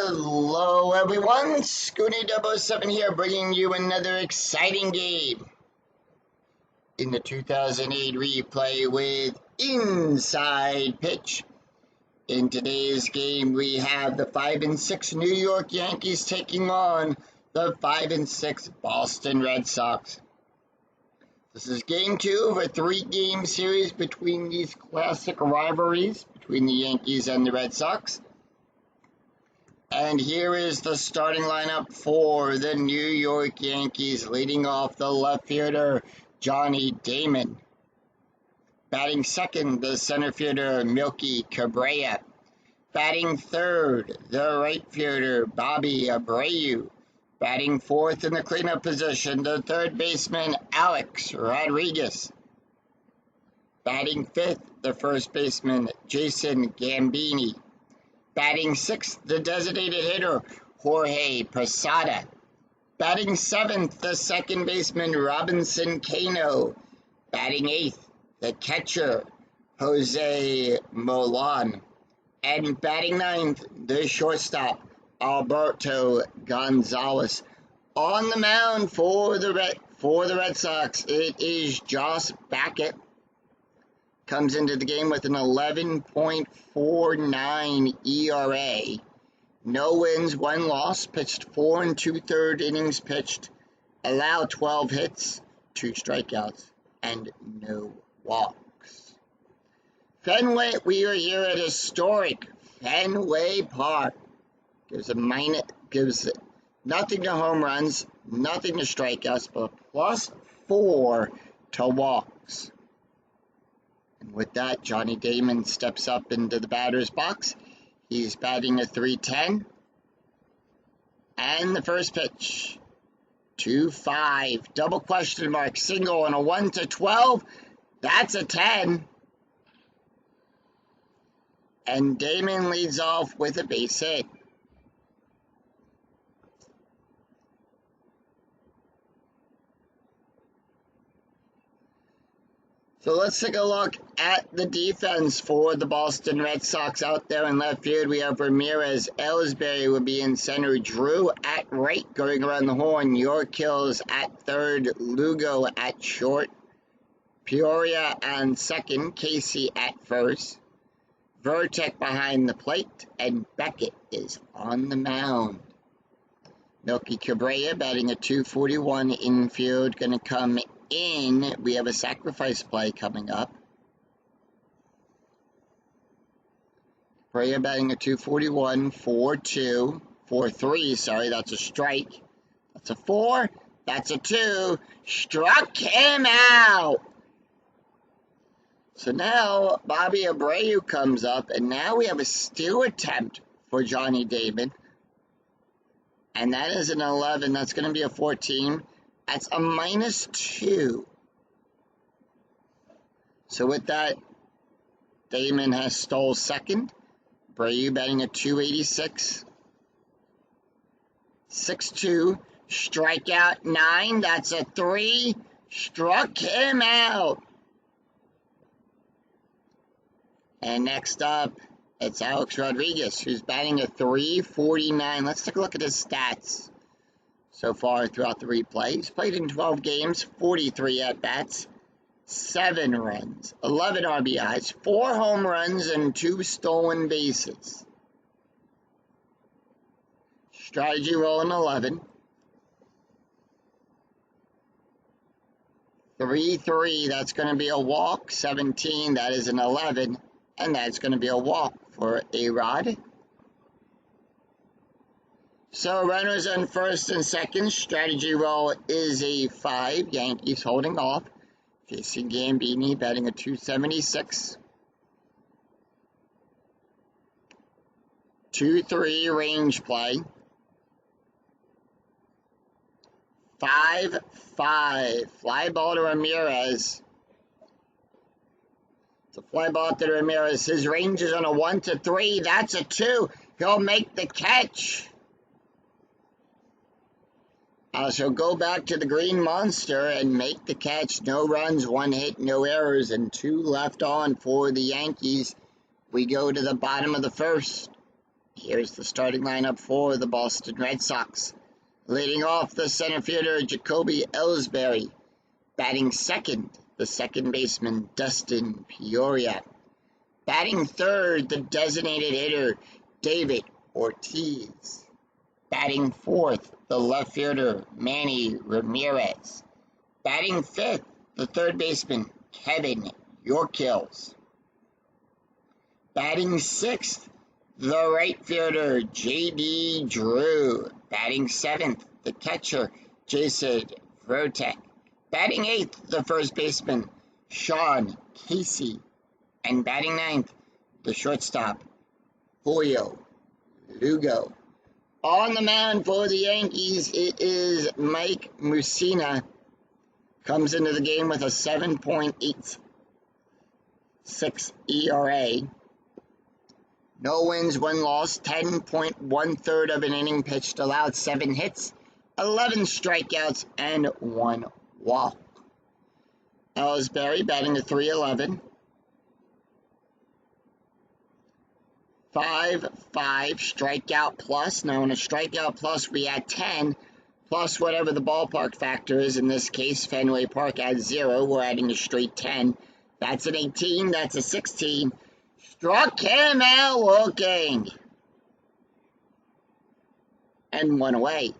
Hello everyone, Scooty007 here, bringing you another exciting game in the 2008 replay with Inside Pitch. In today's game, we have the 5-6 New York Yankees taking on the 5-6 Boston Red Sox. This is game 2 of a 3-game series between these classic rivalries between the Yankees and the Red Sox. And here is the starting lineup for the New York Yankees, leading off the left fielder, Johnny Damon. Batting second, the center fielder, Melky Cabrera. Batting third, the right fielder, Bobby Abreu. Batting fourth in the cleanup position, the third baseman, Alex Rodriguez. Batting fifth, the first baseman, Jason Gambini. Batting sixth, the designated hitter, Jorge Posada. Batting seventh, the second baseman, Robinson Cano. Batting eighth, the catcher, Jose Molan. And batting ninth, the shortstop, Alberto Gonzalez. On the mound for the Red Sox, it is Josh Beckett. Comes into the game with an 11.49 ERA. No wins, 1 loss, pitched 4 2/3 innings pitched, allowed 12 hits, 2 strikeouts, and no walks. Fenway, we are here at historic Fenway Park. Gives nothing to home runs, nothing to strikeouts, but +4 to walks. And with that, Johnny Damon steps up into the batter's box. He's batting a .310. And the first pitch, 2-5, double question mark, single on a 1-12. That's a 10. And Damon leads off with a base hit. So let's take a look at the defense for the Boston Red Sox. Out there in left field, we have Ramirez. Ellsbury will be in center. Drew at right, going around the horn. York at third. Lugo at short. Peoria on second. Casey at first. Vertek behind the plate. And Beckett is on the mound. Melky Cabrera batting a .241 infield. Going to come in. We have a sacrifice play coming up. Cabrera batting a .241, 4-2, 4-3, sorry, that's a strike. That's a 4, that's a 2, struck him out. So now Bobby Abreu comes up, and now we have a steal attempt for Johnny Damon. And that is an 11, that's going to be a 14. That's a -2. So with that, Damon has stole second. Abreu batting a .286. 6-2. Strikeout 9. That's a 3. Struck him out. And next up, it's Alex Rodriguez, who's batting a .349. Let's take a look at his stats so far throughout the replay. He's played in 12 games, 43 at-bats, 7 runs, 11 RBIs, 4 home runs, and 2 stolen bases. Strategy roll in 11. 3-3, that's going to be a walk. 17, that is an 11, and that's going to be a walk for A-Rod. So runners on first and second. Strategy roll is a 5. Yankees holding off. Jason Gambini batting a .276. 2-3 range play. 5-5. Fly ball to Ramirez. It's a fly ball to Ramirez. His range is on a 1-3. That's a 2. He'll make the catch. So go back to the Green Monster and make the catch. No runs, 1 hit, no errors, and 2 left on for the Yankees. We go to the bottom of the first. Here's the starting lineup for the Boston Red Sox. Leading off, the center fielder, Jacoby Ellsbury. Batting second, the second baseman, Dustin Peoria. Batting third, the designated hitter, David Ortiz. Batting fourth, the left fielder, Manny Ramirez. Batting fifth, the third baseman, Kevin Yorkills. Batting sixth, the right fielder, J.D. Drew. Batting seventh, the catcher, Jason Vrotek. Batting eighth, the first baseman, Sean Casey. And batting ninth, the shortstop, Julio Lugo. On the mound for the Yankees, it is Mike Mussina. Comes into the game with a 7.86 ERA. No wins, 1 loss, 10.13 of an inning pitched, allowed 7 hits, 11 strikeouts, and 1 walk. Ellsbury batting a .311. 5.5 strikeout plus. Now in a strikeout plus, we add 10 plus whatever the ballpark factor is. In this case, Fenway Park adds 0. We're adding a straight 10. That's an 18. That's a 16. Struck him out looking. And 1 away.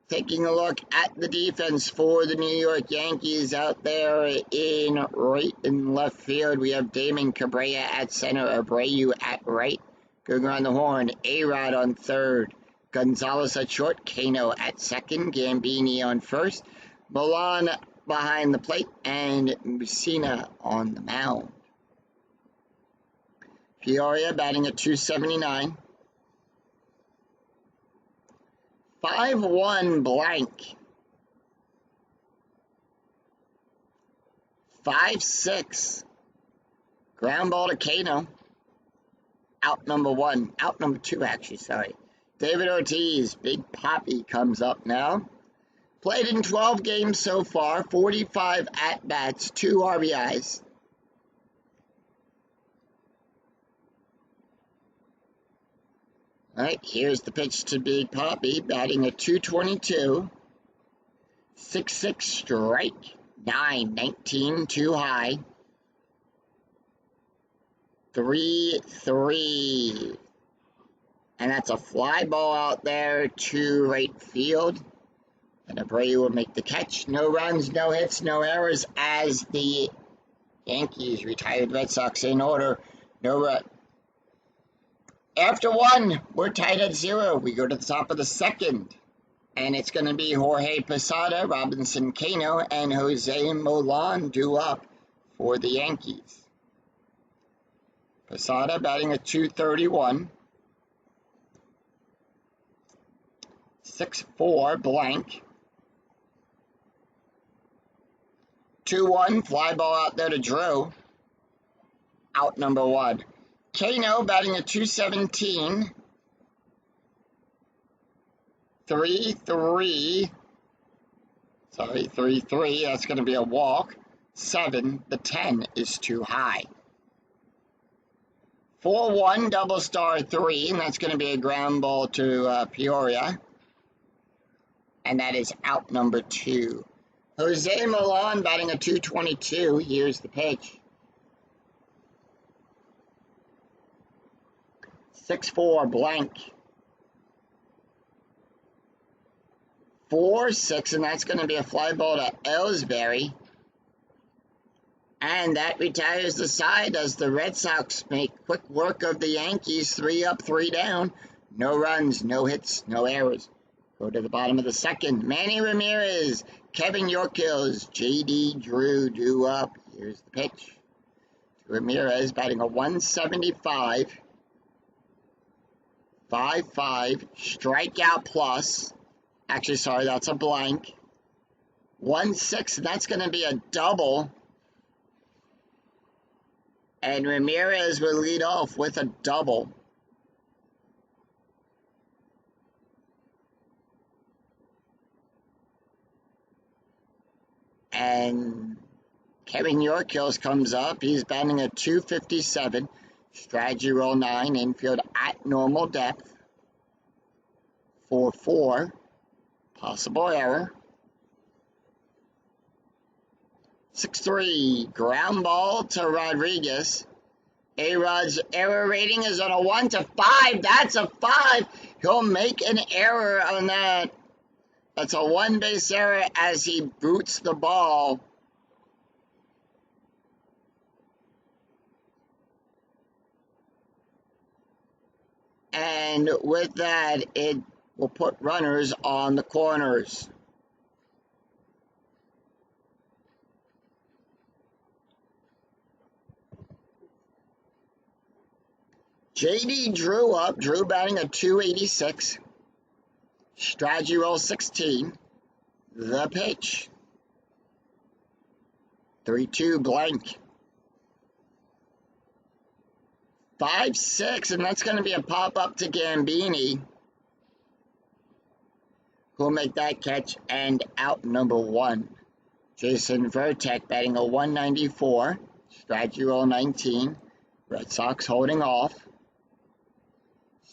Taking a look at the defense for the New York Yankees out there in right and left field. We have Damon Cabrera at center, Abreu at right. Going around the horn, A-Rod on third, Gonzalez at short, Kano at second, Gambini on first, Milan behind the plate, and Mussina on the mound. Peoria batting at .279. 5-1 blank. 5-6. Ground ball to Kano. Out number 1. Out number 2, actually, sorry. David Ortiz, Big Poppy, comes up now. Played in 12 games so far. 45 at-bats, 2 RBIs. All right, here's the pitch to Big Poppy, batting at .222. 6-6 strike. 9-19 too high. 3-3. And that's a fly ball out there to right field. And Abreu will make the catch. No runs, no hits, no errors as the Yankees retired Red Sox in order. No run. After 1, we're tied at 0. We go to the top of the second. And it's going to be Jorge Posada, Robinson Cano, and Jose Milan due up for the Yankees. Posada batting at .231. 6-4 blank. 2-1 fly ball out there to Drew. Out number 1. Kano batting at .217. 3-3. Sorry, 3-3. That's going to be a walk. 7. The 10 is too high. 4-1 double star 3, and that's going to be a ground ball to Peoria. And that is out number 2. Jose Milan batting a .222. Here's the pitch. 6-4 blank. 4-6, and that's going to be a fly ball to Ellsbury. And that retires the side as the Red Sox make quick work of the Yankees. 3 up, 3 down. No runs, no hits, no errors. Go to the bottom of the second. Manny Ramirez, Kevin Yorkills, J.D. Drew due up. Here's the pitch. Ramirez batting a .175. 5-5. Strikeout plus. Actually, sorry, that's a blank. 1-6, and that's going to be a double. And Ramirez will lead off with a double. And Kevin Yorkills comes up. He's batting at .257. Strategy roll 9, infield at normal depth. 4-4, possible error. 6-3, ground ball to Rodriguez. A-Rod's error rating is on a 1 to 5. That's a 5. He'll make an error on that. That's a one-base error as he boots the ball. And with that, it will put runners on the corners. JD Drew up. Drew batting a 286. Strategy roll 16. The pitch. 3-2 blank. 5-6, and that's going to be a pop-up to Gambini, who'll make that catch and out number 1. Jason Vertek batting a 194. Strategy roll 19. Red Sox holding off.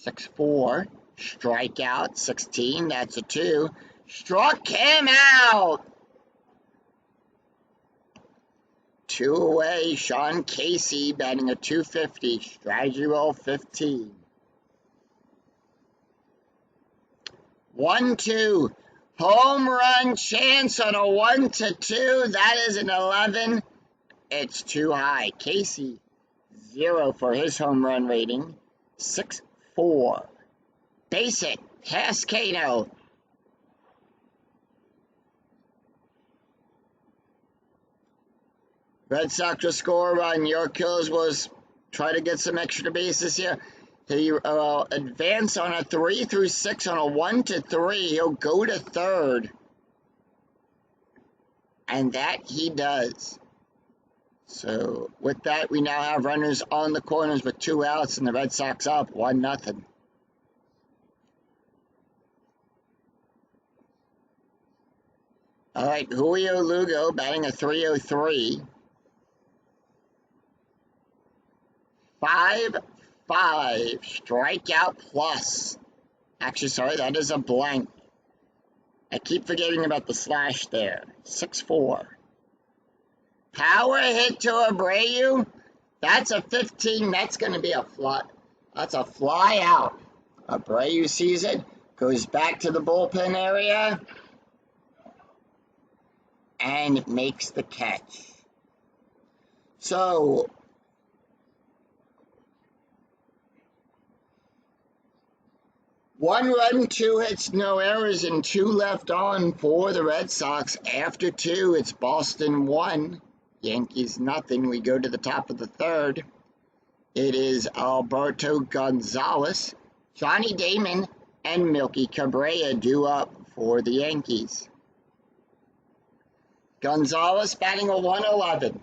6-4. Strikeout 16. That's a 2. Struck him out. 2 away. Sean Casey batting a 250. Strategy roll 15. 1-2. Home run chance on a 1 to 2. That is an 11. It's too high. Casey 0 for his home run rating. 6-4. Base hit. Pascano. Red Sox will score a run. York was try to get some extra bases here. He advance on a 3 through 6 on a 1 to 3. He'll go to third. And that he does. So with that, we now have runners on the corners with 2 outs and the Red Sox up 1-0. All right, Julio Lugo batting a 303. 5-5, strikeout plus. Actually, sorry, that is a blank. I keep forgetting about the slash there. 6-4. Power hit to Abreu. That's a 15. That's going to be a fly. That's a fly out. Abreu sees it, goes back to the bullpen area, and makes the catch. So 1 run, 2 hits, no errors, and 2 left on for the Red Sox. After 2, it's Boston 1, Yankees nothing. We go to the top of the third. It is Alberto Gonzalez, Johnny Damon, and Milky Cabrera due up for the Yankees. Gonzalez batting a 111.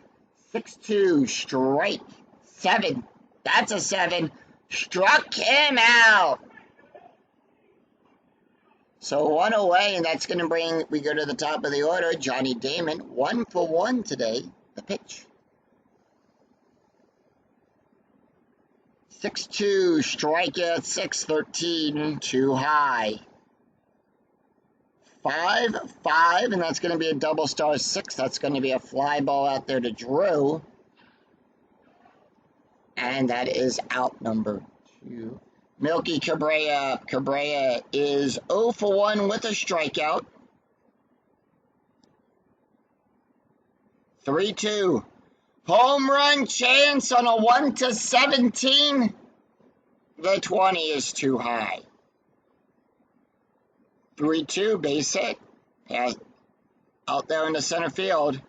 6-2, strike 7. That's a 7. Struck him out. So 1 away, and that's going to bring, we go to the top of the order, Johnny Damon, 1 for 1 today, the pitch. 6-2, strikeout 6-13, too high. 5-5, and that's going to be a double star 6. That's going to be a fly ball out there to Drew. And that is out number 2. Milky Cabrera. Cabrera is 0 for 1 with a strikeout. 3-2. Home run chance on a 1 to 17. The 20 is too high. 3-2, base hit. Out there in the center field.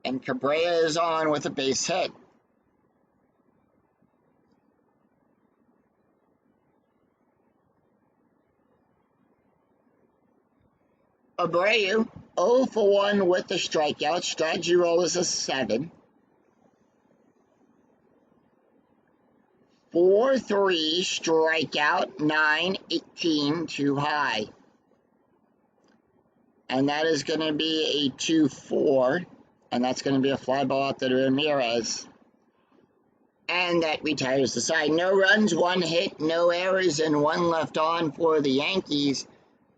And Cabrera is on with a base hit. Abreu, 0 for 1 with the strikeout. Strategy roll is a 7. 4-3, strikeout, 9-18, too high. And that is going to be a 2-4. And that's going to be a fly ball out to Ramirez. And that retires the side. No runs, 1 hit, no errors, and 1 left on for the Yankees.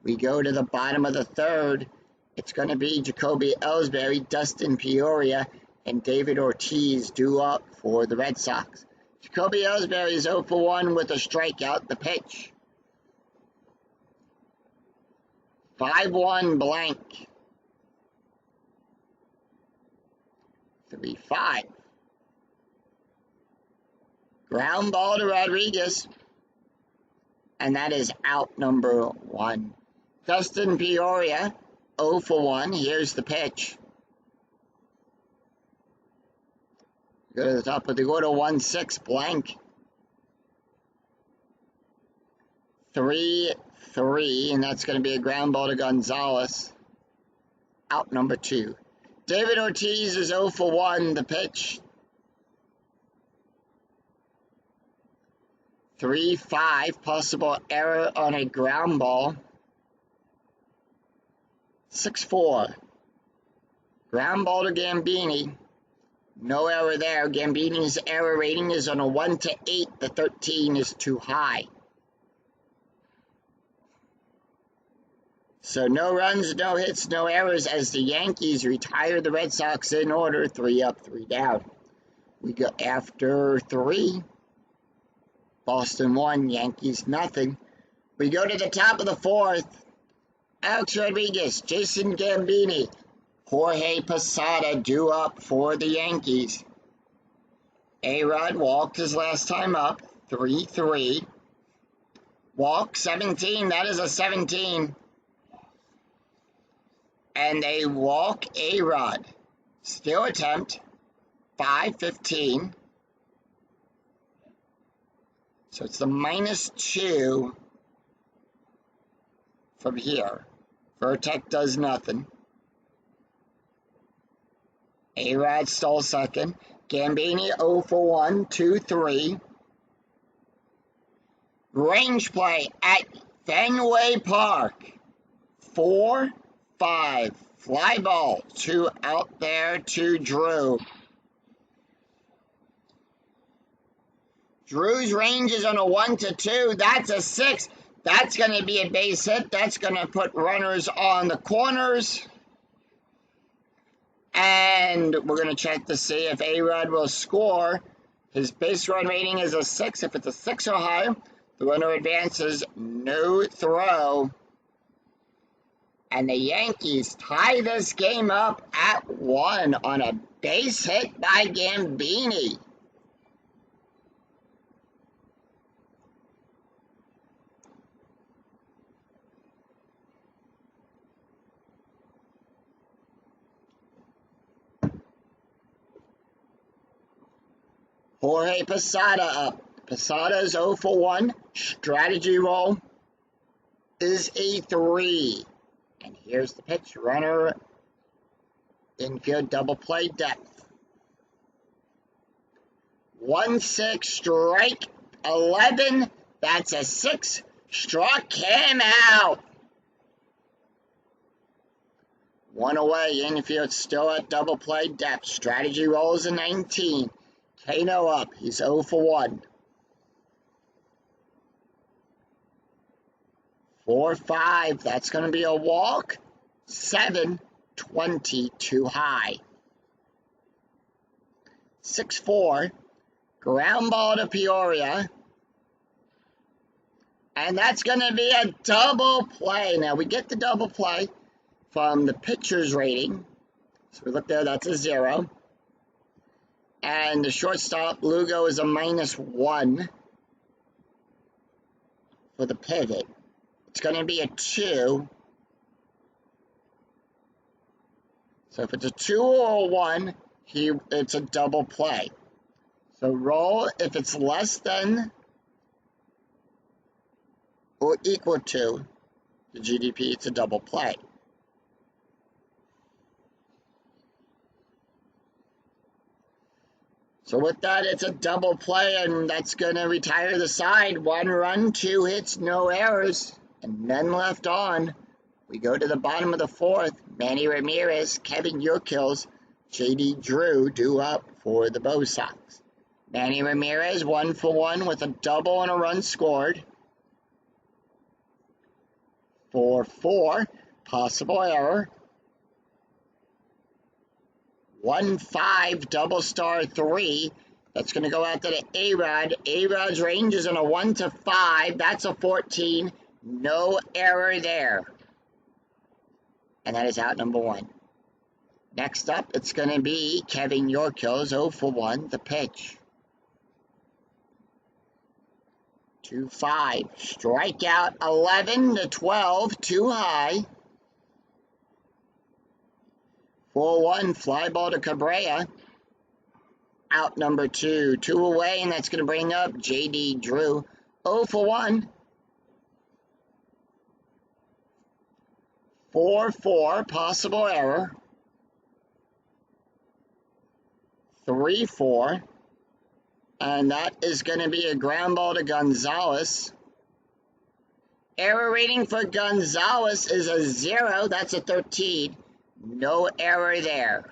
We go to the bottom of the third. It's going to be Jacoby Ellsbury, Dustin Peoria, and David Ortiz due up for the Red Sox. Jacoby Ellsbury is 0 for 1 with a strikeout. The pitch. 5-1 blank. 3-5. Ground ball to Rodriguez. And that is out number 1. Dustin Peoria, 0 for 1. Here's the pitch. Go to the top of the order, 1-6 blank. 3-3, and that's going to be a ground ball to Gonzalez. Out number 2. David Ortiz is 0 for 1. The pitch. 3-5, possible error on a ground ball. 6-4. Ground ball to Gambini. No error there. Gambini's error rating is on a 1 to 8. The 13 is too high. So no runs, no hits, no errors as the Yankees retire the Red Sox in order. 3 up, 3 down. We go after 3. Boston 1, Yankees nothing. We go to the top of the 4th. Alex Rodriguez, Jason Gambini, Jorge Posada due up for the Yankees. A-Rod walked his last time up, 3-3. Walk, 17, that is a 17. And they walk A-Rod. Still attempt, 5-15. So it's the -2 from here. Vertek does nothing. A-Rod stole second. Gambini 0 for 1, 2-3. Range play at Fenway Park. 4-5. Fly ball. 2 out there to Drew. Drew's range is on a 1 to 2. That's a 6. That's going to be a base hit. That's going to put runners on the corners. And we're going to check to see if A-Rod will score. His base run rating is a 6. If it's a 6 or higher, the runner advances, no throw. And the Yankees tie this game up at 1 on a base hit by Gambini. Jorge Posada up. Posada is 0 for 1. Strategy roll is a 3. And here's the pitch. Runner infield double play depth. 1-6 strike 11. That's a 6. Struck him out. 1 away. Infield still at double play depth. Strategy rolls a 19. Kano up. He's 0 for 1. 4-5. That's going to be a walk. 7-20 too high. 6-4. Ground ball to Peoria. And that's going to be a double play. Now we get the double play from the pitcher's rating. So we look there. That's a 0. And the shortstop, Lugo, is a -1 for the pivot. It's going to be a 2. So if it's a 2 or a 1, it's a double play. So roll if it's less than or equal to the GDP, it's a double play. So with that, it's a double play, and that's going to retire the side. 1 run, 2 hits, no errors, and none left on. We go to the bottom of the 4th. Manny Ramirez, Kevin York, J.D. Drew due up for the Bo Sox. Manny Ramirez, 1-for-1 with a double and a run scored. 4-4, possible error. 1-5, double star 3. That's going to go out to the A-Rod. A-Rod's range is on a 1-5. That's a 14. No error there. And that is out number 1. Next up, it's going to be Kevin Yorkos, 0-for-1, the pitch. 2-5. Strikeout 11-12, too high. 4-1, fly ball to Cabrera. Out number 2. 2 away, and that's going to bring up J.D. Drew. 0-for-1. 4-4, possible error. 3-4. And that is going to be a ground ball to Gonzalez. Error rating for Gonzalez is a 0. That's a 13. No error there.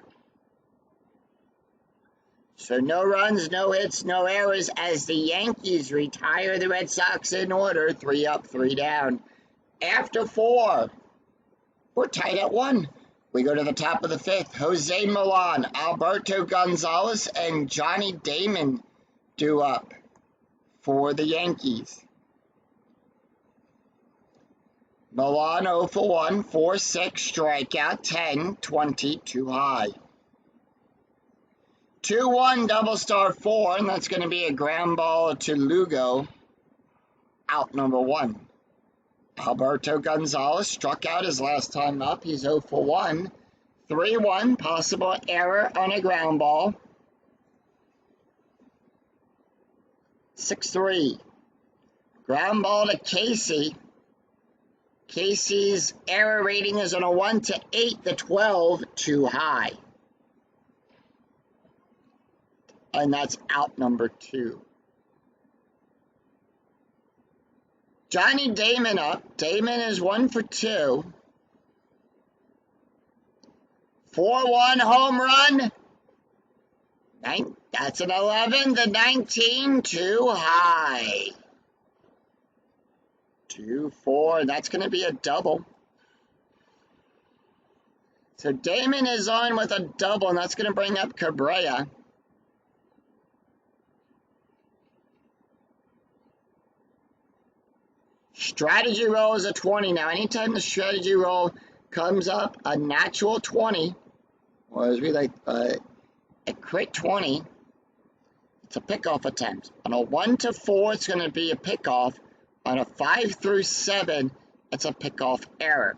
So no runs, no hits, no errors as the Yankees retire the Red Sox in order. 3 up, 3 down. After 4, we're tied at 1. We go to the top of the 5th. Jose Milan, Alberto Gonzalez, and Johnny Damon due up for the Yankees. Milan 0-for-1, 4-6, strikeout, 10-20, too high. 2-1, double star 4, and that's going to be a ground ball to Lugo. Out number 1. Alberto Gonzalez struck out his last time up. He's 0-for-1. 3-1, possible error on a ground ball. 6-3. Ground ball to Casey. Casey's error rating is on a 1-8, the 12, too high. And that's out number 2. Johnny Damon up. Damon is 1-for-2. 4-1 home run. That's an 11. The 19, too high. 2-4. That's going to be a double. So Damon is on with a double, and that's going to bring up Cabrera. Strategy roll is a 20. Now, anytime the strategy roll comes up, a natural 20, or as we like, a crit 20, it's a pickoff attempt. On a 1-4, it's going to be a pickoff. On a 5-7, it's a pickoff error.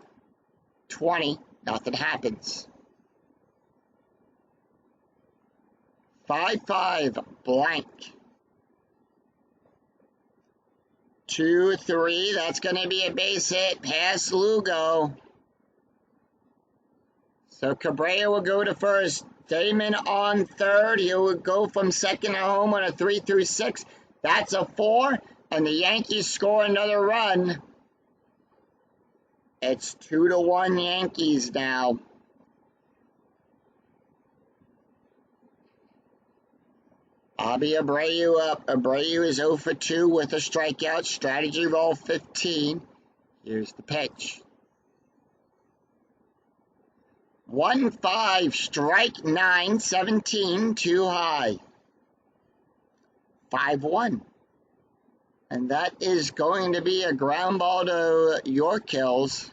20, nothing happens. 5-5, blank. 2-3, that's going to be a base hit past Lugo. So Cabrera will go to first. Damon on third. He will go from second to home on a 3-6. That's a 4, and the Yankees score another run. It's 2-1 Yankees now. Bobby Abreu up. Abreu is 0-for-2 with a strikeout. Strategy roll 15. Here's the pitch. 1-5, strike 9, 17, too high. 5-1. And that is going to be a ground ball to Yorkos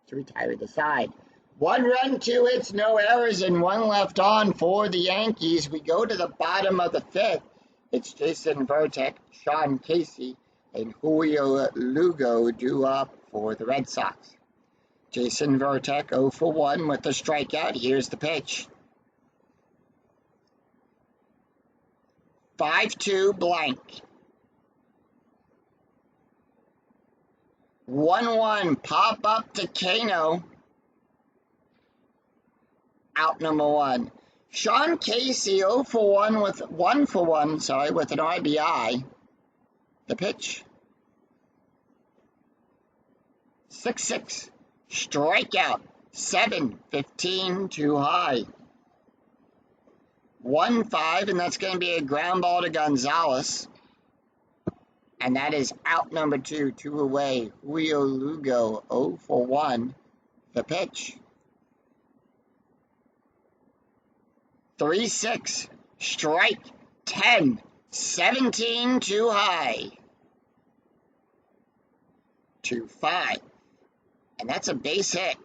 to retire the side. 1 run, 2 hits, no errors, and 1 left on for the Yankees. We go to the bottom of the 5th. It's Jason Varitek, Sean Casey, and Julio Lugo due up for the Red Sox. Jason Varitek 0-for-1 with the strikeout. Here's the pitch. 5-2, blank. 1-1, pop up to Kano. Out number 1. Sean Casey 0-for-1 with 1-for-1, with an RBI. The pitch. 6-6. Strikeout. 7-15, too high. 1-5, and that's going to be a ground ball to Gonzalez. And that is out number 2, 2 away. Julio Lugo, 0 for 1. The pitch. 3-6. Strike. 10. 17 too high. 2-5. And that's a base hit.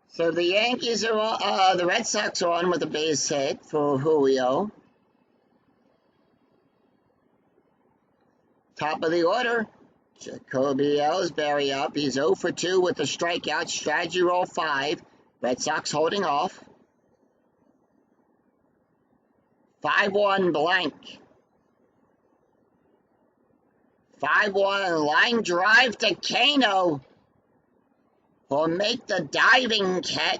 So the Yankees are the Red Sox are on with a base hit for Julio. Top of the order, Jacoby Ellsbury up. He's 0 for 2 with a strikeout. Strategy roll 5. Red Sox holding off. 5-1 blank. 5-1 line drive to Kano. Will make the diving catch.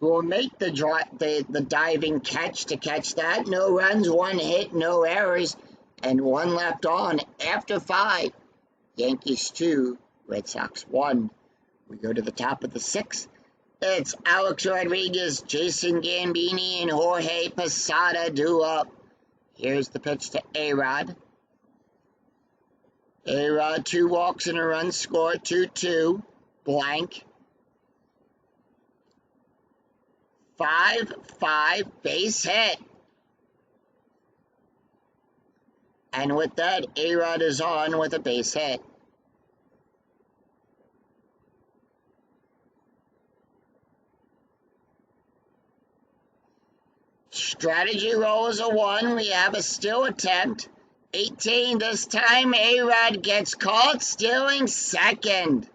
Will make the diving catch to catch that. No runs, 1 hit, no errors, and 1 left on after 5. Yankees 2, Red Sox 1. We go to the top of the 6th. It's Alex Rodriguez, Jason Gambini, and Jorge Posada due up. Here's the pitch to A-Rod. A-Rod, 2 walks and a run scored, 2-2, blank. 5-5, base hit. And with that, A-Rod is on with a base hit. Strategy roll is a 1. We have a still attempt. 18 this time. A-Rod gets caught stealing second.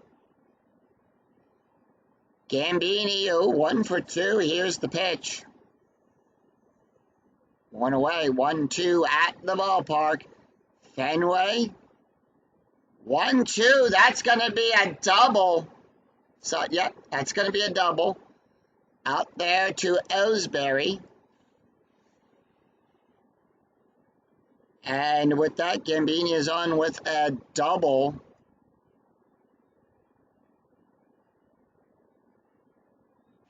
Gambini, 1 for 2. Here's the pitch. 1 away, 1-2 at the ballpark. Fenway. 1-2. That's going to be a double. So, yep, that's going to be a double. Out there to Ellsbury. And with that, Gambini is on with a double.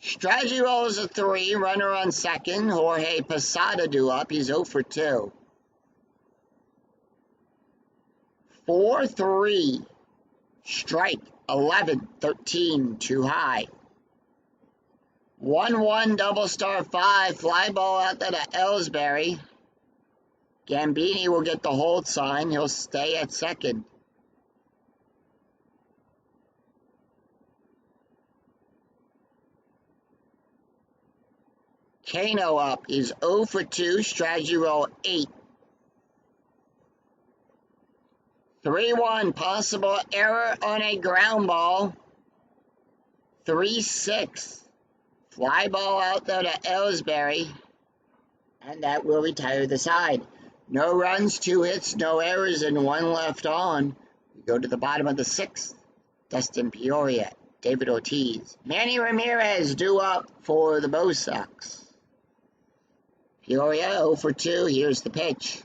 Strategy roll is a 3. Runner on second. Jorge Posada due up. He's 0 for 2. 4-3. Strike. 11. 13 too high. 1-1 double star 5. Fly ball out there to Ellsbury. Gambini will get the hold sign. He'll stay at second. Kano up. He's 0 for 2. Strategy roll 8. 3-1. Possible error on a ground ball. 3-6. Fly ball out there to Ellsbury. And that will retire the side. No runs, 2 hits, no errors, and 1 left on. We go to the bottom of the 6th. Dustin Peoria, David Ortiz, Manny Ramirez due up for the Bo Sox. Peoria 0 for 2. Here's the pitch.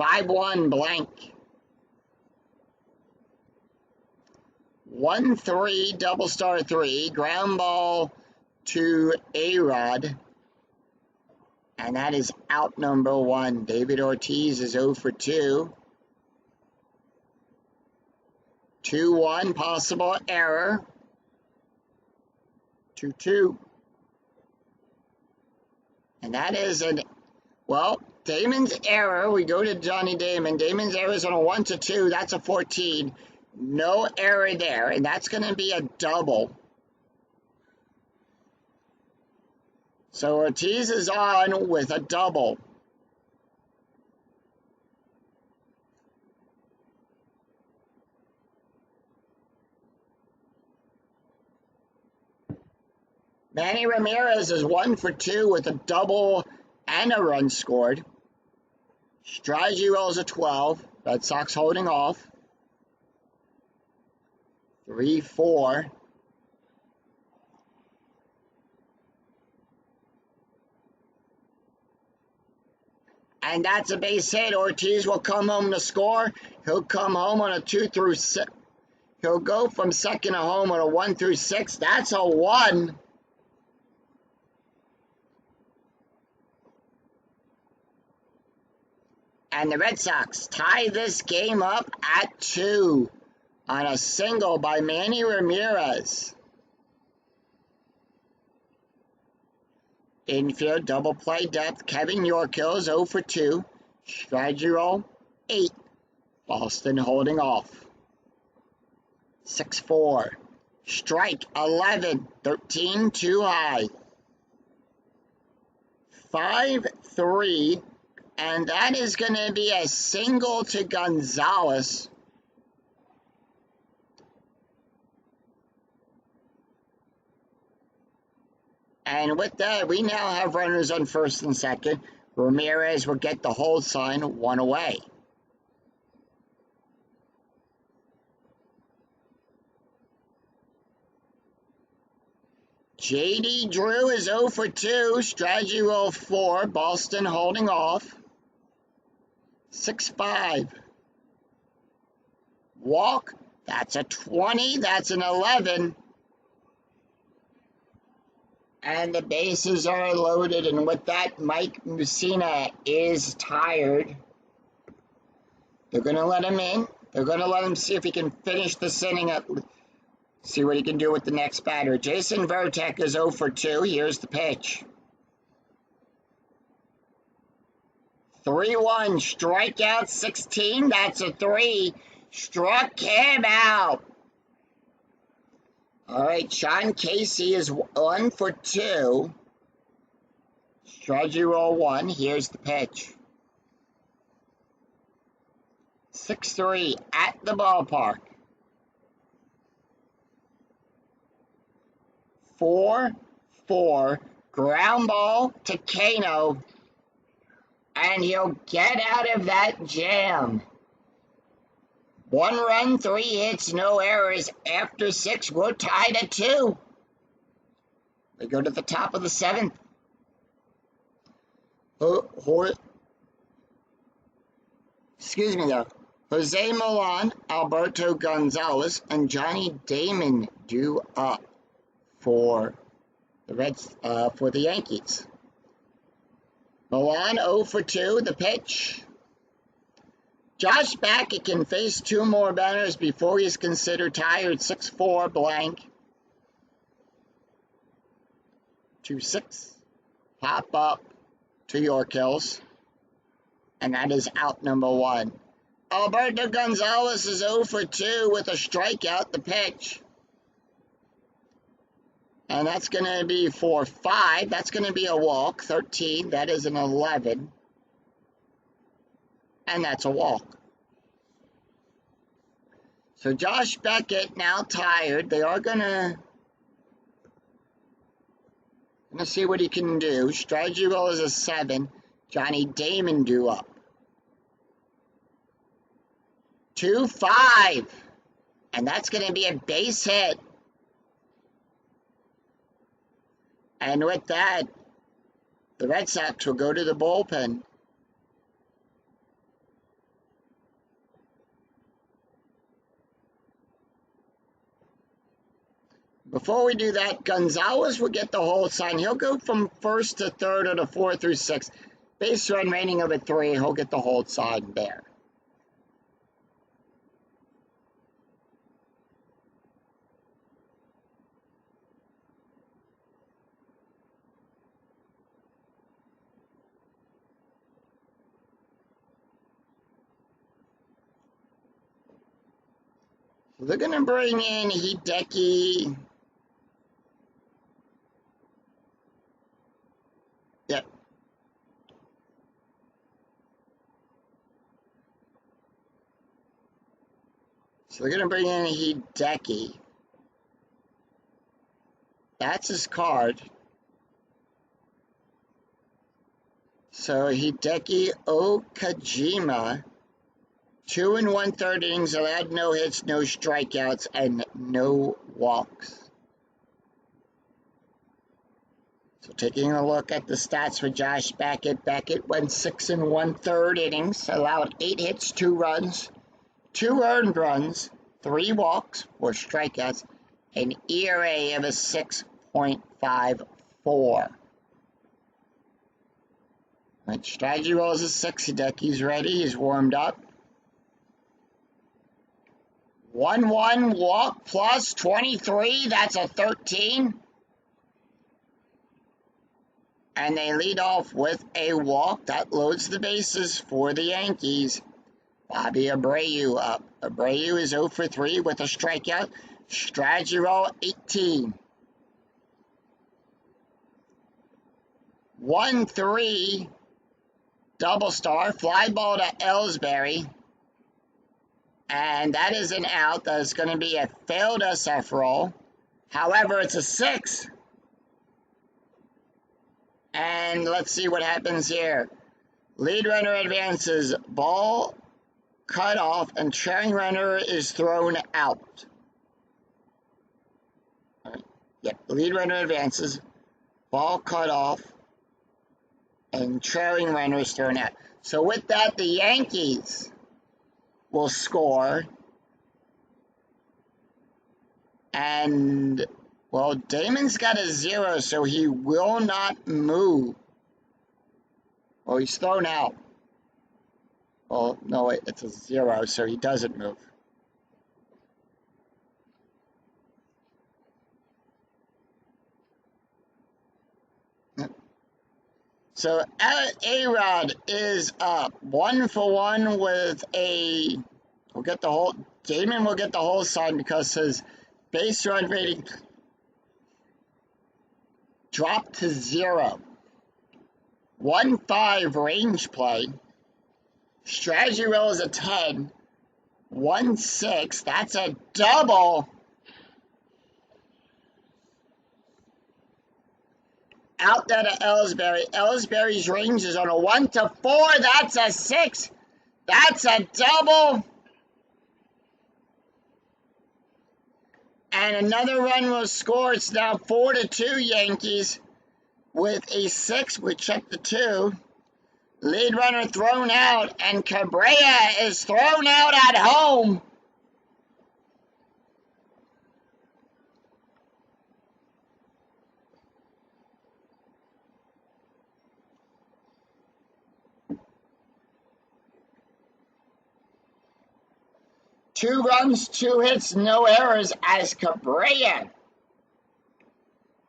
5-1 blank. 1-3 double star 3. Ground ball to A-Rod. And that is out number 1. David Ortiz is 0 for 2. 2-1, possible error. 2-2. And that is Damon's error. We go to Johnny Damon. Damon's error is on a 1-2. That's a 14. No error there. And that's going to be a double. So Ortiz is on with a double. Manny Ramirez is 1 for 2 with a double and a run scored. Strategy rolls a 12. Red Sox holding off. 3-4. And that's a base hit. Ortiz will come home to score. He'll come home on a 2 through 6. He'll go from second to home on a 1 through 6. That's a 1. And the Red Sox tie this game up at 2 on a single by Manny Ramirez. Infield double play depth. Kevin York is 0 for 2. Strategy roll 8. Boston holding off. 6-4. Strike 11. 13 too high. 5-3. And that is going to be a single to Gonzalez. And with that, we now have runners on first and second. Ramirez will get the hold sign, 1 away. J.D. Drew is 0 for 2. Strategy roll 4. Boston holding off. 6-5. Walk. That's a 20. That's an 11. And the bases are loaded. And with that, Mike Mussina is tired. They're going to let him in. They're going to let him see if he can finish this inning up. See what he can do with the next batter. Jason Varitek is 0 for 2. Here's the pitch. 3-1. Strikeout 16. That's a 3. Struck him out. All right, Sean Casey is 1 for 2. Strategy roll 1. Here's the pitch. 6-3 at the ballpark. 4-4. Ground ball to Kano. And he'll get out of that jam. 1 run, 3 hits, no errors. After 6, we're tied at 2. We go to the top of the 7th. Excuse me, though. Jose Milan, Alberto Gonzalez, and Johnny Damon due up for the Yankees. Milan 0 for 2. The pitch. Josh Backett can face 2 more batters before he's considered tired. 6-4 blank. 2-6. Pop up to York Hills. And that is out number 1. Alberto Gonzalez is 0 for 2 with a strikeout. The pitch. And that's going to be for 5. That's going to be a walk. 13. That is an 11. And that's a walk. So Josh Beckett now tired. They are gonna see what he can do. Strategy roll is a 7. Johnny Damon due up. 2-5. And that's gonna be a base hit. And with that, the Red Sox will go to the bullpen. Before we do that, Gonzalez will get the hold sign. He'll go from first to third or to 4 through 6. Base run rating of a 3. He'll get the hold sign there. So they're going to bring in Hideki. Yep. So they're going to bring in Hideki. That's his card. So Hideki Okajima, 2 1/3 innings, allowed no hits, no strikeouts, and no walks. So taking a look at the stats for Josh Beckett. Beckett went 6 1/3 innings, allowed 8 hits, 2 runs, 2 earned runs, 3 walks, 4 strikeouts, an ERA of a 6.54. Right, strategy rolls a 60 deck. He's ready. He's warmed up. 1-1 walk plus 23. That's a 13. And they lead off with a walk. That loads the bases for the Yankees. Bobby Abreu up. Abreu is 0 for 3 with a strikeout. Strategy roll 18. 1-3. Double star. Fly ball to Ellsbury. And that is an out. That is going to be a failed SF roll. However, it's a 6. And let's see what happens here. Lead runner advances. Ball cut off, and trailing runner is thrown out. All right. Yep, lead runner advances. Ball cut off, and trailing runner is thrown out. So with that, the Yankees will score. And, well, Damon's got a 0, so he will not move. Well, he's thrown out. Well, no, it's a 0, so he doesn't move. So A-Rod is up 1 for 1 with a. We'll get the whole. Damon will get the whole sign because his base run rating dropped to 0. 1-5 range play. Strategy roll is a 10. 1-6. That's a double. Out there to Ellsbury. Ellsbury's range is on a 1-4. That's a 6. That's a double. And another run will score. It's now 4-2 Yankees with a 6. We check the 2. Lead runner thrown out, and Cabrera is thrown out at home. Two runs, 2 hits, no errors as Cabrera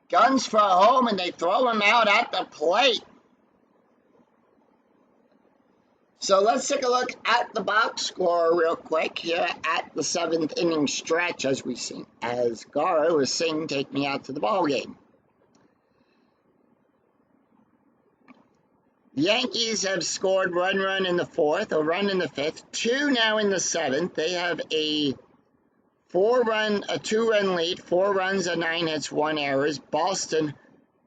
guns for home, and they throw him out at the plate. So let's take a look at the box score real quick here at the 7th inning stretch, as we see, as Gara was saying, "Take me out to the ball game." The Yankees have scored 1 run in the 4th, a run in the 5th, 2 now in the 7th. They have a 2-run lead, 4 runs on 9 hits, 1 errors. Boston,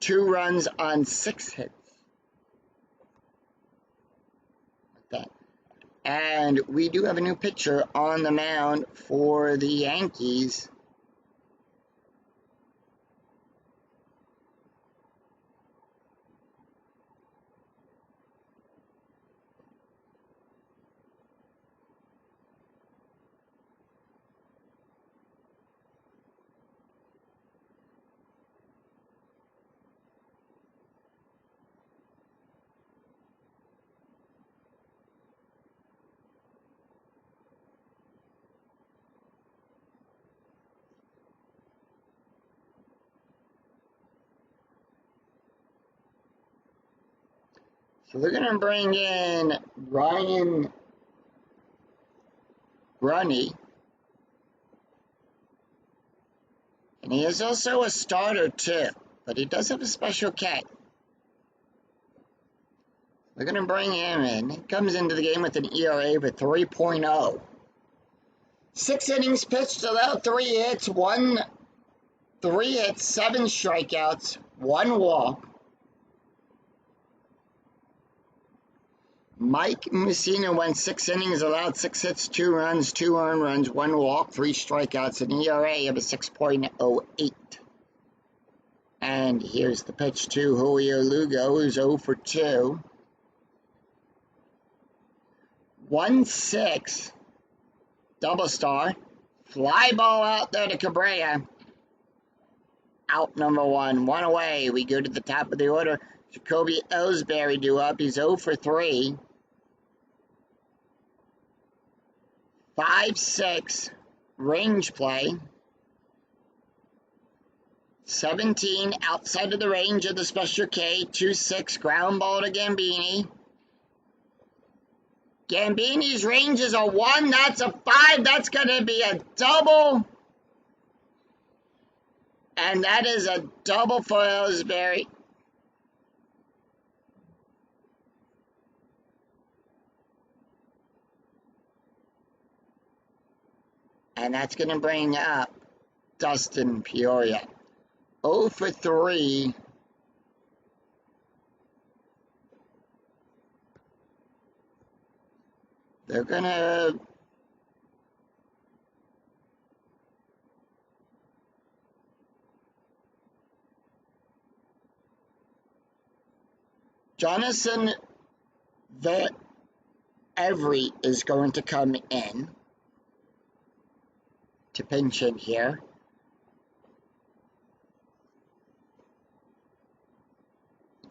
2 runs on 6 hits. And we do have a new pitcher on the mound for the Yankees. So they're going to bring in Ryan Brunny. And he is also a starter too, but he does have a special K. They're going to bring him in. He comes into the game with an ERA of 3.0. 6 innings pitched, allowed 3 hits, 7 strikeouts, 1 walk. Mike Messina went 6 innings, allowed 6 hits, 2 runs, 2 earned runs, 1 walk, 3 strikeouts, an ERA of a 6.08. And here's the pitch to Julio Lugo, who's 0 for 2. 1-6. Double star. Fly ball out there to Cabrera. Out number 1. 1 away. We go to the top of the order. Jacoby Ellsbury due up. He's 0 for 3. 5-6. Range play. 17 outside of the range of the special K. 2-6 ground ball to Gambini. Gambini's range is a 1. That's a 5. That's going to be a double. And that is a double for Ellsbury. And that's going to bring up Dustin Peoria. 0 for 3. They're going to... Jonathan Every is going to come in to pinch in here.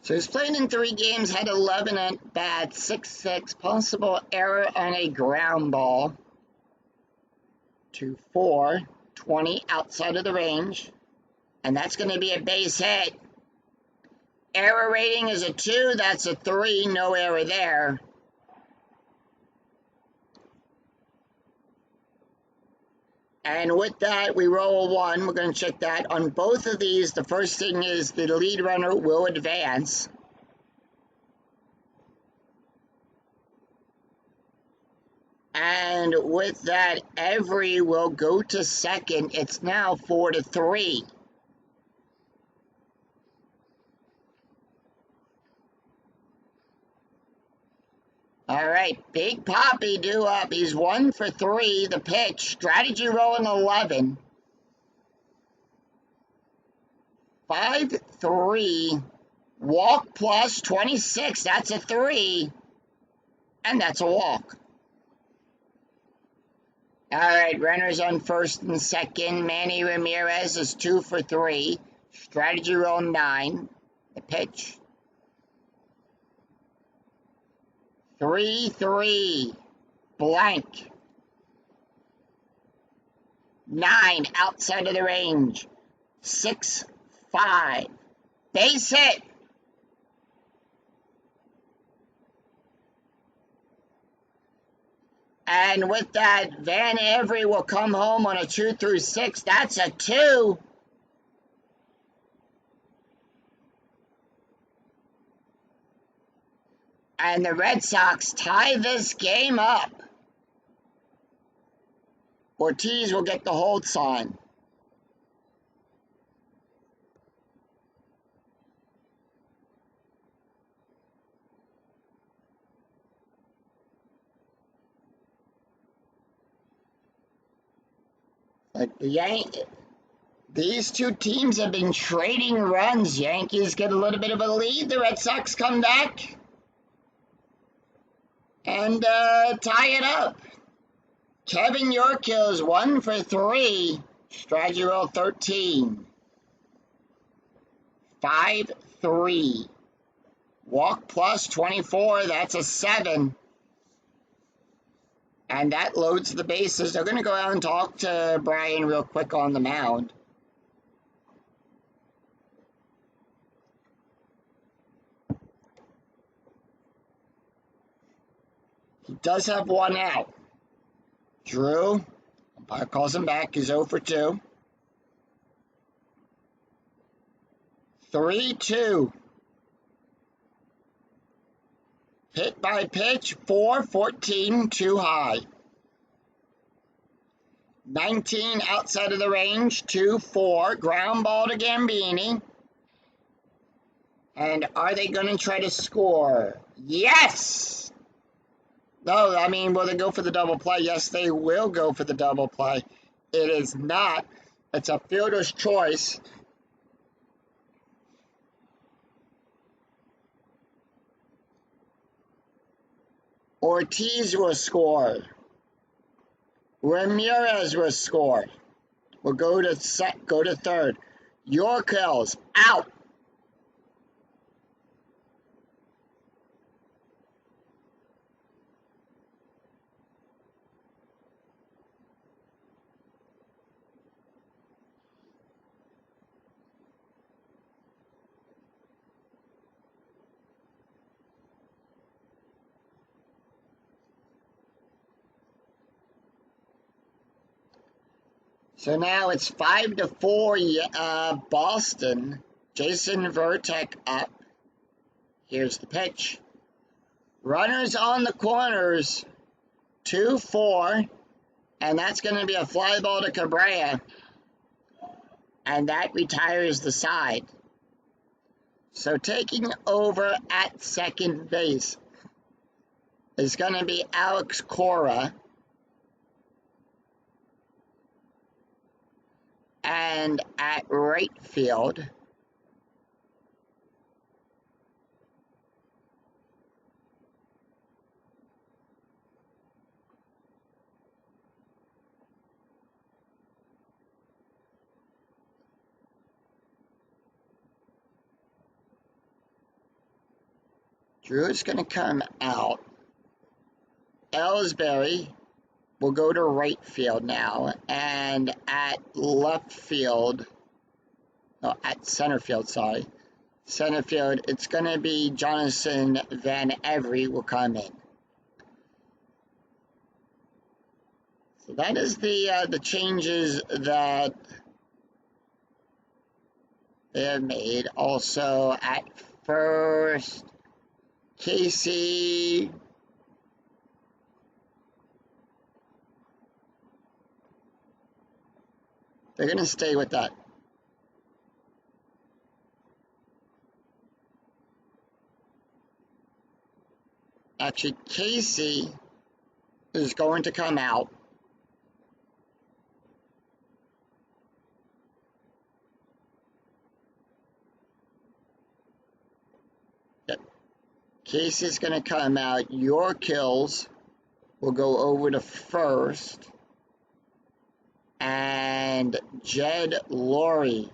So he's played in 3 games, had 11 at bats, 6-6, possible error on a ground ball. 2-4, 20 outside of the range. And that's going to be a base hit. Error rating is a 2, that's a 3, no error there. And with that, we roll a 1. We're going to check that. On both of these, the first thing is the lead runner will advance. And with that, Every will go to second. It's now 4-3. All right, Big Poppy due up. He's 1 for 3. The pitch, strategy rolling 11. 5-3. Walk plus 26. That's a 3. And that's a walk. All right, runners on first and second. Manny Ramirez is 2 for 3. Strategy roll 9. The pitch. 3-3. Blank. 9 outside of the range. 6-5. Base hit. And with that, Van Every will come home on a 2-6. That's a 2. And the Red Sox tie this game up. Ortiz will get the hold sign. Like these two teams have been trading runs. Yankees get a little bit of a lead. The Red Sox come back and tie it up. Kevin York is 1 for 3. Strategy roll 13. 5-3. Walk plus 24. That's a 7. And that loads the bases. They're going to go out and talk to Brian real quick on the mound. He does have 1 out. Drew, umpire calls him back. He's 0 for 2. 3-2. Hit by pitch, 4-14, too high. 19 outside of the range, 2-4. Ground ball to Gambini. And are they going to try to score? Yes! No, I mean, will they go for the double play? Yes, they will go for the double play. It is not. It's a fielder's choice. Ortiz will score. Ramirez will score. We'll go to third. York out. So now it's 5-4 Boston. Jason Vertek up. Here's the pitch. Runners on the corners. 2-4. And that's going to be a fly ball to Cabrera. And that retires the side. So taking over at second base is going to be Alex Cora. And at right field, Drew's going to come out. Ellsbury will go to right field now, and at left field, no, at center field, sorry. Center field, it's going to be Jonathan Van Every will come in. So that is the changes that they have made. Also at first, Casey. They're going to stay with that. Actually, Casey is going to come out. Yep. Casey's going to come out. Your kills will go over to first. And Jed Laurie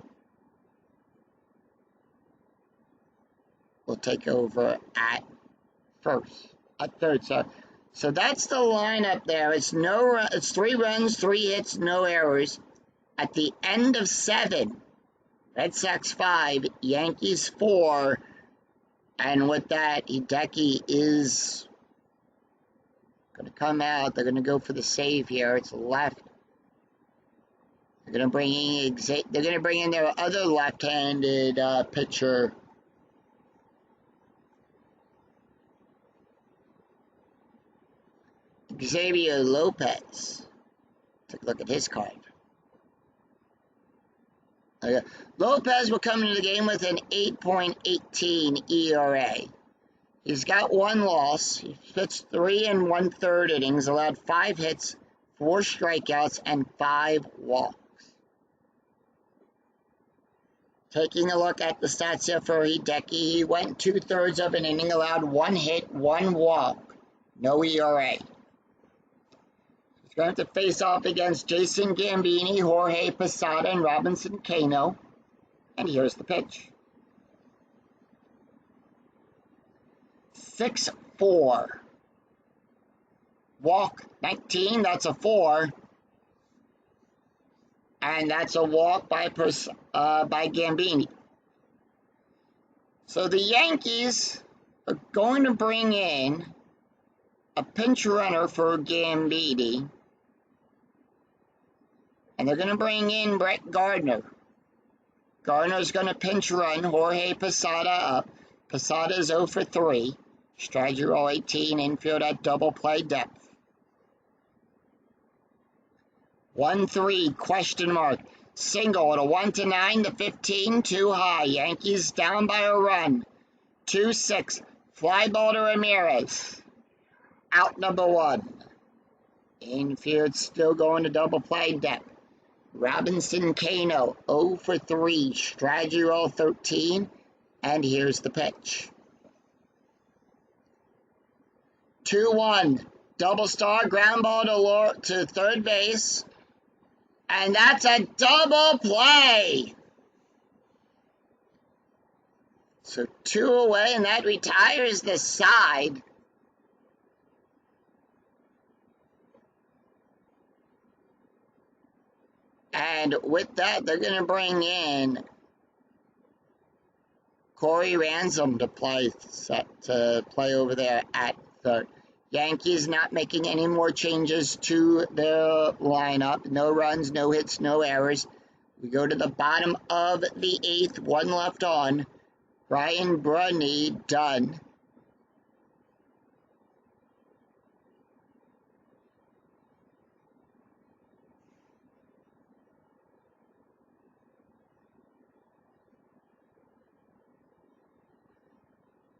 will take over at third. So that's the lineup there. It's 3 runs, 3 hits, no errors. At the end of 7, Red Sox 5, Yankees 4, and with that, Hideki is going to come out. They're going to go for the save here. It's left. They're going to bring in their other left-handed pitcher. Xavier Lopez. Take a look at his card. Okay. Lopez will come into the game with an 8.18 ERA. He's got 1 loss. He pitched 3 1/3 innings, allowed 5 hits, 4 strikeouts, and 5 walks. Taking a look at the stats here for Hideki, he went 2/3 of an inning, allowed 1 hit, 1 walk, no ERA. He's going to face off against Jason Gambini, Jorge Posada, and Robinson Cano. And here's the pitch. 6-4. Walk 19, that's a 4. And that's a walk by Gambini. So the Yankees are going to bring in a pinch runner for Gambini. And they're going to bring in Brett Gardner. Gardner's going to pinch run Jorge Posada up. Posada is 0 for 3. Strategy roll 18, infield at double play depth. 1-3, question mark. Single at a 1-9 to 15, too high. Yankees down by a run. 2-6, fly ball to Ramirez. Out number 1. Infield still going to double play depth. Robinson Cano, 0 for 3. Strategy roll 13. And here's the pitch. 2-1. Double star, ground ball to third base. And that's a double play. So 2 away, and that retires the side. And with that, they're going to bring in Corey Ransom to play over there at third. Yankees not making any more changes to their lineup. No runs, no hits, no errors. We go to the bottom of the 8th, 1 left on. Ryan Brunny done.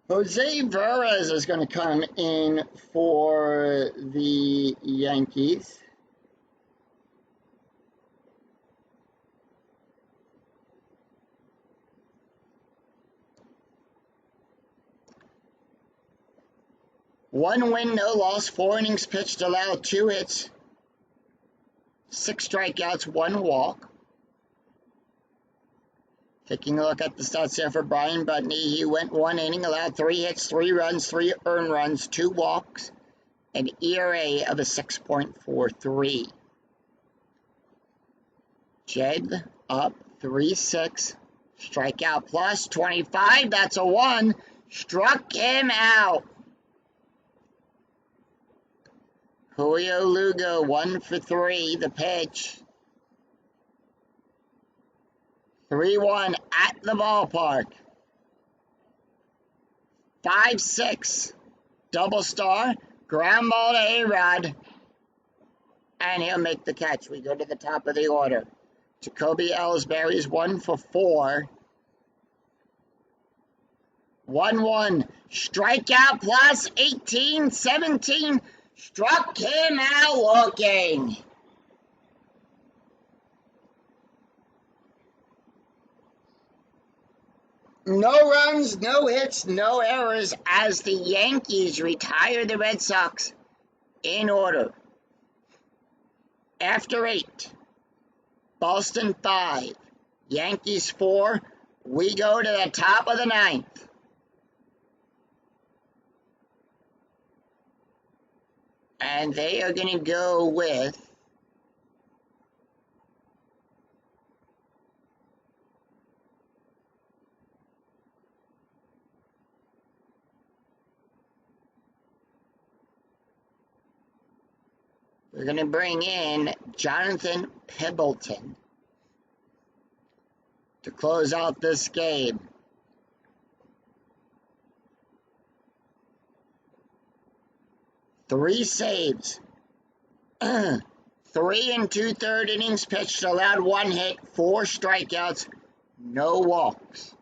Jose Veras is going to come in for the Yankees. One win, no loss, 4 innings pitched, allowed 2 hits, 6 strikeouts, 1 walk. Taking a look at the stats here for Brian Butney, he went 1 inning, allowed 3 hits, 3 runs, 3 earned runs, 2 walks, an ERA of a 6.43. Jed up 3-6, strikeout plus 25, that's a 1, struck him out. Julio Lugo 1 for 3, the pitch. 3-1 at the ballpark. 5-6, double star, ground ball to A-Rod, and he'll make the catch. We go to the top of the order. Jacoby Ellsbury's 1 for 4. 1-1, strikeout plus 18, 17, struck him out looking. No runs, no hits, no errors as the Yankees retire the Red Sox in order. After 8, Boston 5, Yankees 4, we go to the top of the 9th. And they are going to go with we're going to bring in Jonathan Pibbleton to close out this game. Three saves, 3 2/3 innings pitched, allowed 1 hit, 4 strikeouts, no walks.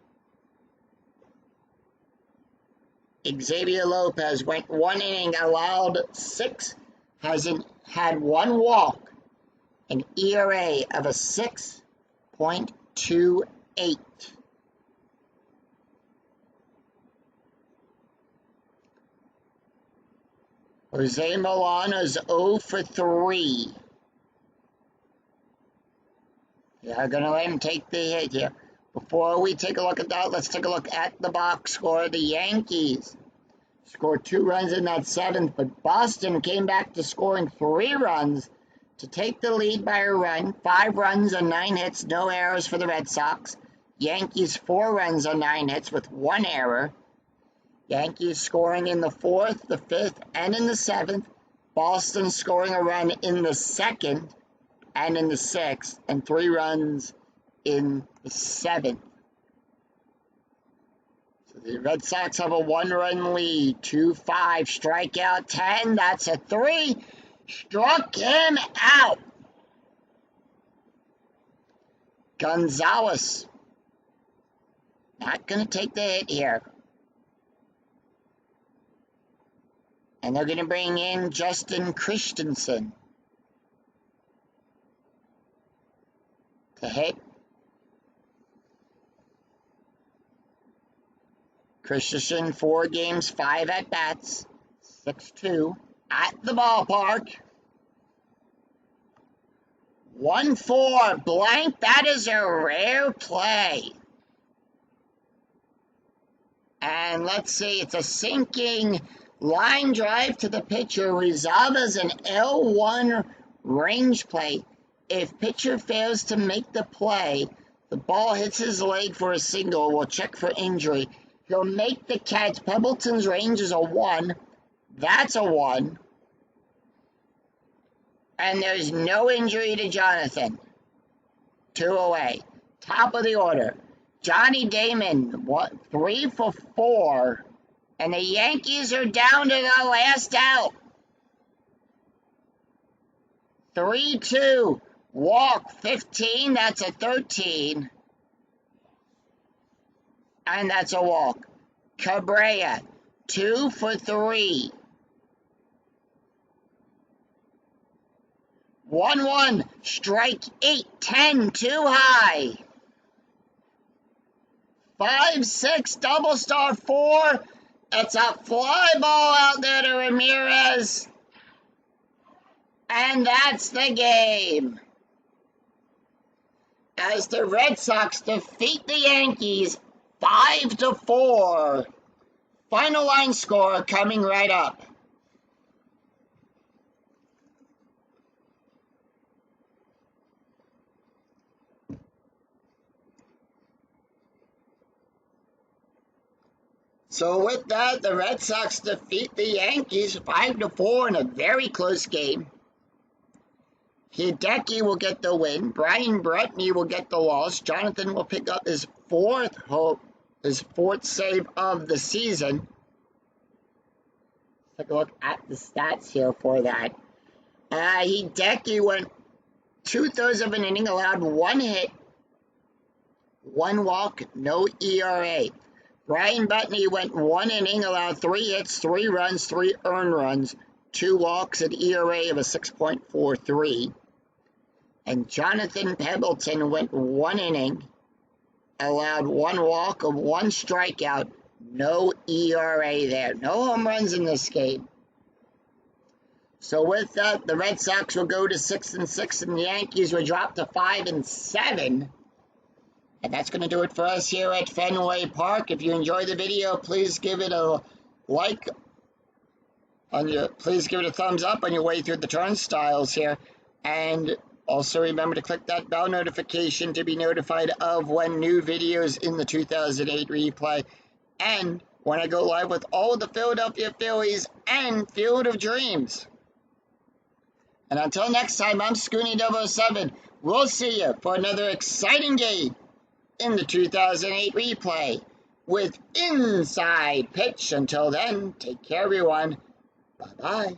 Xavier Lopez went 1 inning, allowed 6, hasn't had 1 walk, an ERA of a 6.28. Jose Milano's 0 for 3. Yeah, going to let him take the hit here. Before we take a look at that, let's take a look at the box score. The Yankees scored 2 runs in that 7th, but Boston came back to scoring 3 runs to take the lead by a run. 5 runs on 9 hits, no errors for the Red Sox. Yankees 4 runs on 9 hits with 1 error. Yankees scoring in the 4th, the 5th, and in the 7th. Boston scoring a run in the 2nd and in the 6th, and 3 runs in the 7th. So the Red Sox have a 1-run lead. 2-5, strikeout 10, that's a 3. Struck him out. Gonzalez not going to take the hit here. And they're going to bring in Justin Christensen to hit. Christensen, 4 games, 5 at-bats, 6-2 at the ballpark. 1-4 blank. That is a rare play. And let's see, it's a sinking line drive to the pitcher, resolved as an L1 range play. If pitcher fails to make the play, the ball hits his leg for a single. We'll check for injury. He'll make the catch. Pebbleton's range is a 1. That's a 1. And there's no injury to Jonathan. 2 away. Top of the order. Johnny Damon, 3 for 4. And the Yankees are down to the last out. 3-2. Walk 15. That's a 13. And that's a walk. Cabrera, 2 for 3. 1-1. Strike 8. 10. Too high. 5-6. Double star 4. It's a fly ball out there to Ramirez. And that's the game. As the Red Sox defeat the Yankees 5-4. Final line score coming right up. So with that, the Red Sox defeat the Yankees 5-4 in a very close game. Hideki will get the win. Brian Bretney will get the loss. Jonathan will pick up his fourth save of the season. Let's take a look at the stats here for that. Hideki went 2/3 of an inning, allowed 1 hit, 1 walk, no ERA. Brian Bretney went 1 inning, allowed 3 hits, 3 runs, 3 earned runs, 2 walks, an ERA of a 6.43. And Jonathan Pebbleton went 1 inning, allowed 1 walk, 1 strikeout, no ERA there. No home runs in this game. So with that, the Red Sox will go to 6-6, and the Yankees will drop to 5-7. And that's going to do it for us here at Fenway Park. If you enjoyed the video, please give it a like. Please give it a thumbs up on your way through the turnstiles here. And also remember to click that bell notification to be notified of when new videos in the 2008 replay. And when I go live with all of the Philadelphia Phillies and Field of Dreams. And until next time, I'm Scooney007. We'll see you for another exciting game in the 2008 replay with Inside Pitch. Until then, take care, everyone. Bye-bye.